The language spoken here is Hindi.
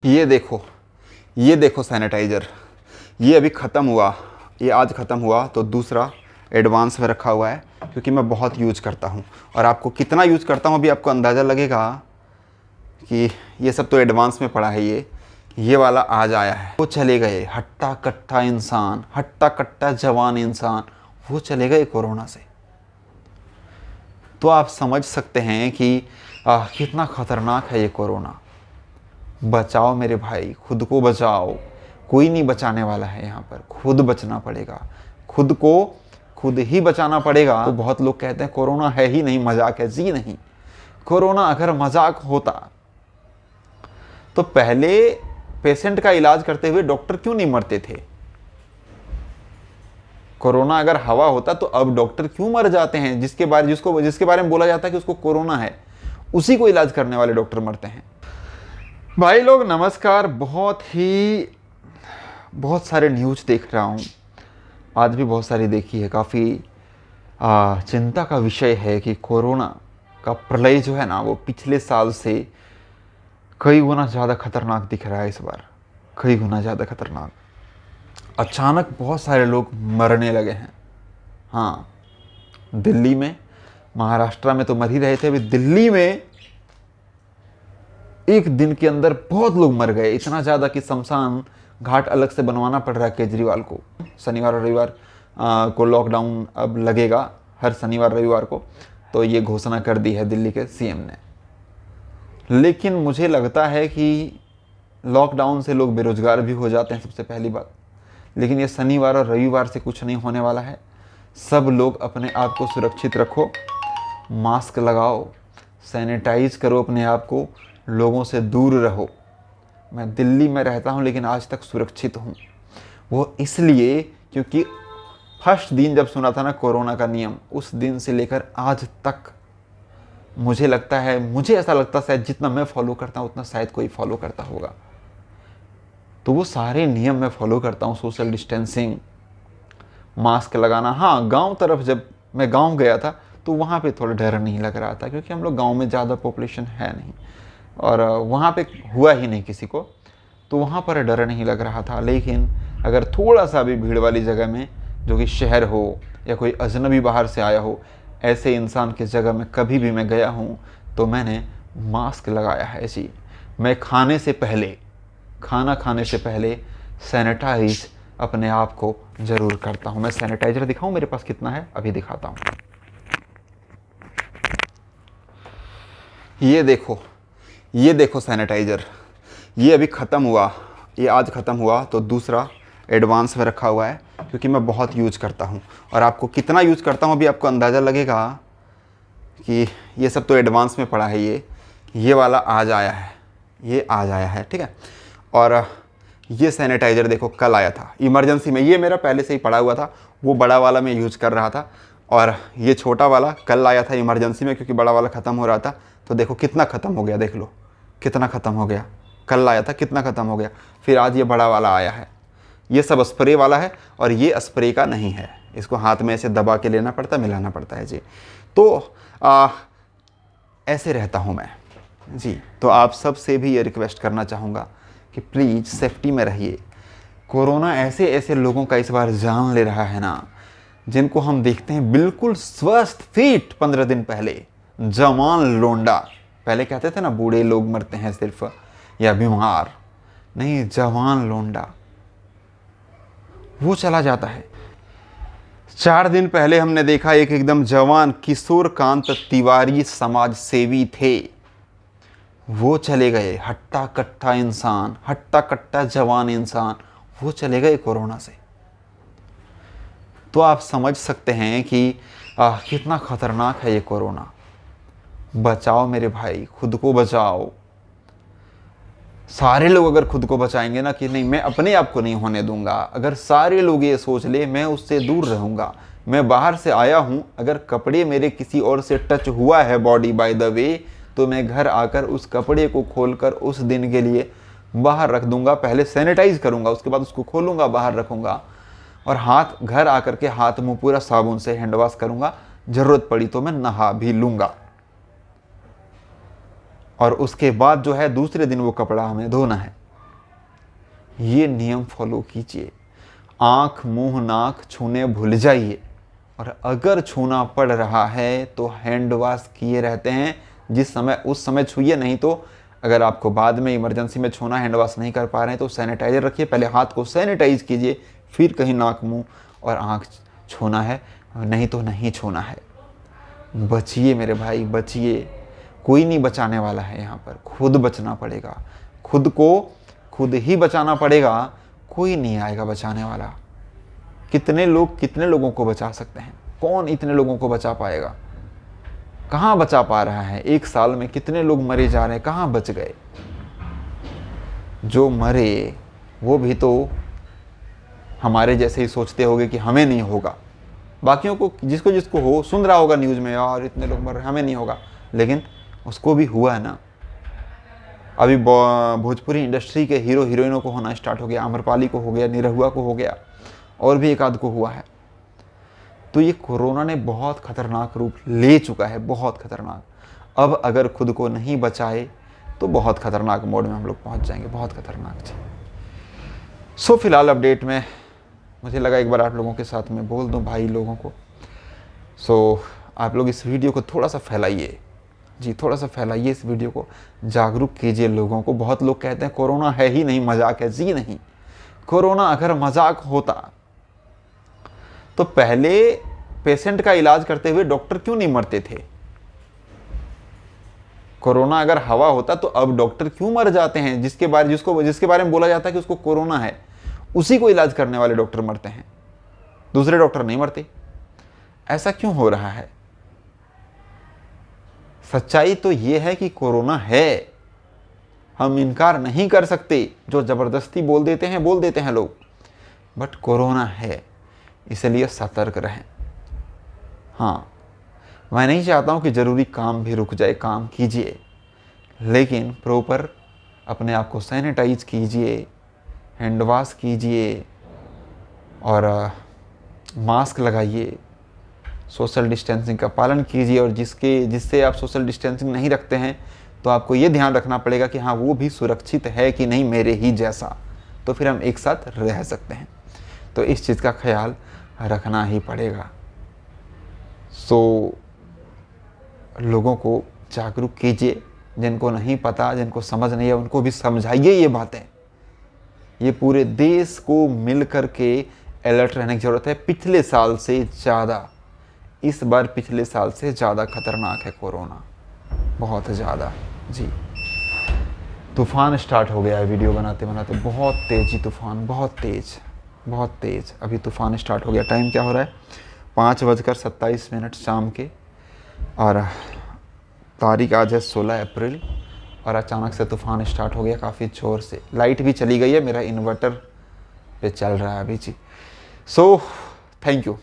ये देखो सैनिटाइज़र। ये अभी ख़त्म हुआ, ये आज ख़त्म हुआ तो दूसरा एडवांस में रखा हुआ है, क्योंकि मैं बहुत यूज करता हूँ। और आपको कितना यूज करता हूँ अभी आपको अंदाज़ा लगेगा कि ये सब तो एडवांस में पड़ा है। ये वाला आज आया है। वो चले गए हट्टा कट्टा इंसान, हट्टा कट्टा जवान इंसान, वो चले गए कोरोना से। तो आप समझ सकते हैं कि कितना ख़तरनाक है ये कोरोना। बचाओ मेरे भाई, खुद को बचाओ। कोई नहीं बचाने वाला है यहाँ पर, खुद बचना पड़ेगा। खुद को खुद ही बचाना पड़ेगा। तो बहुत लोग कहते हैं कोरोना है ही नहीं, मजाक है। जी नहीं, कोरोना अगर मजाक होता तो पहले पेशेंट का इलाज करते हुए डॉक्टर क्यों नहीं मरते थे? कोरोना अगर हवा होता तो अब डॉक्टर क्यों मर जाते हैं? जिसके बारे में बोला जाता है कि उसको कोरोना है, उसी को इलाज करने वाले डॉक्टर मरते हैं। भाई लोग नमस्कार। बहुत सारे न्यूज़ देख रहा हूँ, आज भी बहुत सारी देखी है। काफ़ी चिंता का विषय है कि कोरोना का प्रलय जो है ना, वो पिछले साल से कई गुना ज़्यादा खतरनाक दिख रहा है। इस बार कई गुना ज़्यादा खतरनाक। अचानक बहुत सारे लोग मरने लगे हैं। हाँ, दिल्ली में, महाराष्ट्र में तो मर ही रहे थे, अभी दिल्ली में एक दिन के अंदर बहुत लोग मर गए। इतना ज़्यादा कि शमशान घाट अलग से बनवाना पड़ रहा है केजरीवाल को। शनिवार और रविवार को लॉकडाउन अब लगेगा, हर शनिवार रविवार को। तो ये घोषणा कर दी है दिल्ली के सीएम ने। लेकिन मुझे लगता है कि लॉकडाउन से लोग बेरोजगार भी हो जाते हैं, सबसे पहली बात। लेकिन ये शनिवार और रविवार से कुछ नहीं होने वाला है। सब लोग अपने आप को सुरक्षित रखो, मास्क लगाओ, सैनिटाइज करो अपने आप को, लोगों से दूर रहो। मैं दिल्ली में रहता हूँ लेकिन आज तक सुरक्षित हूँ। वो इसलिए क्योंकि फर्स्ट दिन जब सुना था ना कोरोना का नियम, उस दिन से लेकर आज तक मुझे ऐसा लगता है शायद जितना मैं फॉलो करता हूँ उतना शायद कोई फॉलो करता होगा। तो वो सारे नियम मैं फॉलो करता हूँ। सोशल डिस्टेंसिंग, मास्क लगाना। हाँ, गांव तरफ जब मैं गांव गया था तो वहाँ पे थोड़ा डर नहीं लग रहा था, क्योंकि हम लोग गांव में ज़्यादा पॉपुलेशन है नहीं और वहाँ पे हुआ ही नहीं किसी को, तो वहाँ पर डर नहीं लग रहा था। लेकिन अगर थोड़ा सा भी भीड़ वाली जगह में, जो कि शहर हो या कोई अजनबी बाहर से आया हो, ऐसे इंसान की जगह में कभी भी मैं गया हूँ तो मैंने मास्क लगाया है जी। मैं खाना खाने से पहले सैनिटाइज अपने आप को ज़रूर करता हूँ। मैं सैनिटाइज़र दिखाऊँ मेरे पास कितना है? अभी दिखाता हूँ। ये देखो सैनिटाइज़र। ये अभी ख़त्म हुआ, ये आज ख़त्म हुआ तो दूसरा एडवांस में रखा हुआ है, क्योंकि मैं बहुत यूज करता हूँ। और आपको कितना यूज करता हूँ अभी आपको अंदाज़ा लगेगा कि ये सब तो एडवांस में पड़ा है। ये वाला आज आया है, ये आज आया है, ठीक है। और ये सैनिटाइज़र देखो कल आया था इमरजेंसी में। ये मेरा पहले से ही पड़ा हुआ था, वो बड़ा वाला मैं यूज़ कर रहा था। और ये छोटा वाला कल आया था इमरजेंसी में, क्योंकि बड़ा वाला ख़त्म हो रहा था। तो देखो कितना ख़त्म हो गया, देख लो कितना ख़त्म हो गया। कल आया था, कितना ख़त्म हो गया। फिर आज ये बड़ा वाला आया है। ये सब स्प्रे वाला है और ये स्प्रे का नहीं है। इसको हाथ में ऐसे दबा के लेना पड़ता है, मिलाना पड़ता है जी। तो ऐसे रहता हूँ मैं जी। तो आप सब से भी ये रिक्वेस्ट करना चाहूँगा कि प्लीज़ सेफ्टी में रहिए। कोरोना ऐसे लोगों का इस बार जान ले रहा है ना, जिनको हम देखते हैं बिल्कुल स्वस्थ फिट 15 दिन पहले, जवान लोंडा। पहले कहते थे ना बूढ़े लोग मरते हैं सिर्फ या बीमार, नहीं, जवान लोंडा वो चला जाता है। 4 दिन पहले हमने देखा एक एकदम जवान किशोरकांत तिवारी समाज सेवी थे, वो चले गए हट्टा कट्टा इंसान, हट्टा कट्टा जवान इंसान, वो चले गए कोरोना से। तो आप समझ सकते हैं कि कितना खतरनाक है ये कोरोना। बचाओ मेरे भाई, खुद को बचाओ। सारे लोग अगर खुद को बचाएंगे ना कि नहीं मैं अपने आप को नहीं होने दूंगा, अगर सारे लोग ये सोच ले मैं उससे दूर रहूंगा, मैं बाहर से आया हूं, अगर कपड़े मेरे किसी और से टच हुआ है बॉडी बाय द वे, तो मैं घर आकर उस कपड़े को खोलकर उस दिन के लिए बाहर रख दूंगा। पहले सैनिटाइज करूंगा, उसके बाद उसको खोलूंगा, बाहर रखूंगा और हाथ घर आकर के हाथ मुंह पूरा साबुन से हैंड वॉश करूंगा। जरूरत पड़ी तो मैं नहा भी लूंगा और उसके बाद जो है दूसरे दिन वो कपड़ा हमें धोना है। ये नियम फॉलो कीजिए। आँख, मुंह, नाक छूने भूल जाइए, और अगर छूना पड़ रहा है तो हैंड वॉश किए रहते हैं जिस समय उस समय छूइए, नहीं तो अगर आपको बाद में इमरजेंसी में छूना, हैंड वॉश नहीं कर पा रहे हैं तो सैनिटाइजर रखिए, पहले हाथ को सैनिटाइज कीजिए, फिर कहीं नाक, मुंह और आँख छूना है, नहीं तो नहीं छूना है। बचिए मेरे भाई, बचिए। कोई नहीं बचाने वाला है यहाँ पर, खुद बचना पड़ेगा, खुद को खुद ही बचाना पड़ेगा, कोई नहीं आएगा बचाने वाला। कितने लोगों को बचा सकते हैं? कौन इतने लोगों को बचा पाएगा? कहाँ बचा पा रहा है? एक साल में कितने लोग मरे जा रहे हैं, कहाँ बच गए? जो मरे वो भी तो हमारे जैसे ही सोचते होंगे कि हमें नहीं होगा, बाकियों को जिसको जिसको हो, सुन रहा होगा न्यूज़ में, यार इतने लोग मर रहे, हमें नहीं होगा, लेकिन उसको भी हुआ है ना। अभी भोजपुरी इंडस्ट्री के हीरो हीरोइनों को होना स्टार्ट हो गया, आम्रपाली को हो गया, निरहुआ को हो गया, और भी एक आध को हुआ है। तो ये कोरोना ने बहुत खतरनाक रूप ले चुका है, बहुत खतरनाक। अब अगर खुद को नहीं बचाए तो बहुत खतरनाक मोड में हम लोग पहुंच जाएंगे, बहुत खतरनाक जी। सो फिलहाल अपडेट में मुझे लगा एक बार आप लोगों के साथ में बोल दूं भाई लोगों को। सो आप लोग इस वीडियो को थोड़ा सा फैलाइए जी, थोड़ा सा फैलाइए इस वीडियो को, जागरूक कीजिए लोगों को। बहुत लोग कहते हैं कोरोना है ही नहीं, मजाक है जी। नहीं, कोरोना अगर मजाक होता तो पहले पेशेंट का इलाज करते हुए डॉक्टर क्यों नहीं मरते थे? कोरोना अगर हवा होता तो अब डॉक्टर क्यों मर जाते हैं? जिसके बारे में बोला जाता है कि उसको कोरोना है, उसी को इलाज करने वाले डॉक्टर मरते हैं, दूसरे डॉक्टर नहीं मरते। ऐसा क्यों हो रहा है? सच्चाई तो यह है कि कोरोना है, हम इनकार नहीं कर सकते। जो जबरदस्ती बोल देते हैं लोग, बट कोरोना है, इसलिए सतर्क रहें। हाँ, मैं नहीं चाहता हूँ कि ज़रूरी काम भी रुक जाए, काम कीजिए, लेकिन प्रॉपर अपने आप को सैनिटाइज कीजिए, हैंड वॉश कीजिए, और मास्क लगाइए, सोशल डिस्टेंसिंग का पालन कीजिए। और जिससे आप सोशल डिस्टेंसिंग नहीं रखते हैं तो आपको ये ध्यान रखना पड़ेगा कि हाँ वो भी सुरक्षित है कि नहीं मेरे ही जैसा, तो फिर हम एक साथ रह सकते हैं। तो इस चीज़ का ख्याल रखना ही पड़ेगा। सो लोगों को जागरूक कीजिए, जिनको नहीं पता, जिनको समझ नहीं है, उनको भी समझाइए ये बातें। ये पूरे देश को मिल कर के अलर्ट रहने की ज़रूरत है। पिछले साल से ज़्यादा, इस बार पिछले साल से ज़्यादा खतरनाक है कोरोना, बहुत ज़्यादा जी। तूफ़ान स्टार्ट हो गया है वीडियो बनाते बनाते, बहुत तेज़ी तूफ़ान, बहुत तेज़ अभी तूफ़ान स्टार्ट हो गया। टाइम क्या हो रहा है? 5:27 शाम के, और तारीख आज है 16 अप्रैल, और अचानक से तूफ़ान स्टार्ट हो गया काफ़ी ज़ोर से। लाइट भी चली गई है, मेरा इन्वर्टर पे चल रहा है अभी जी। So thank you.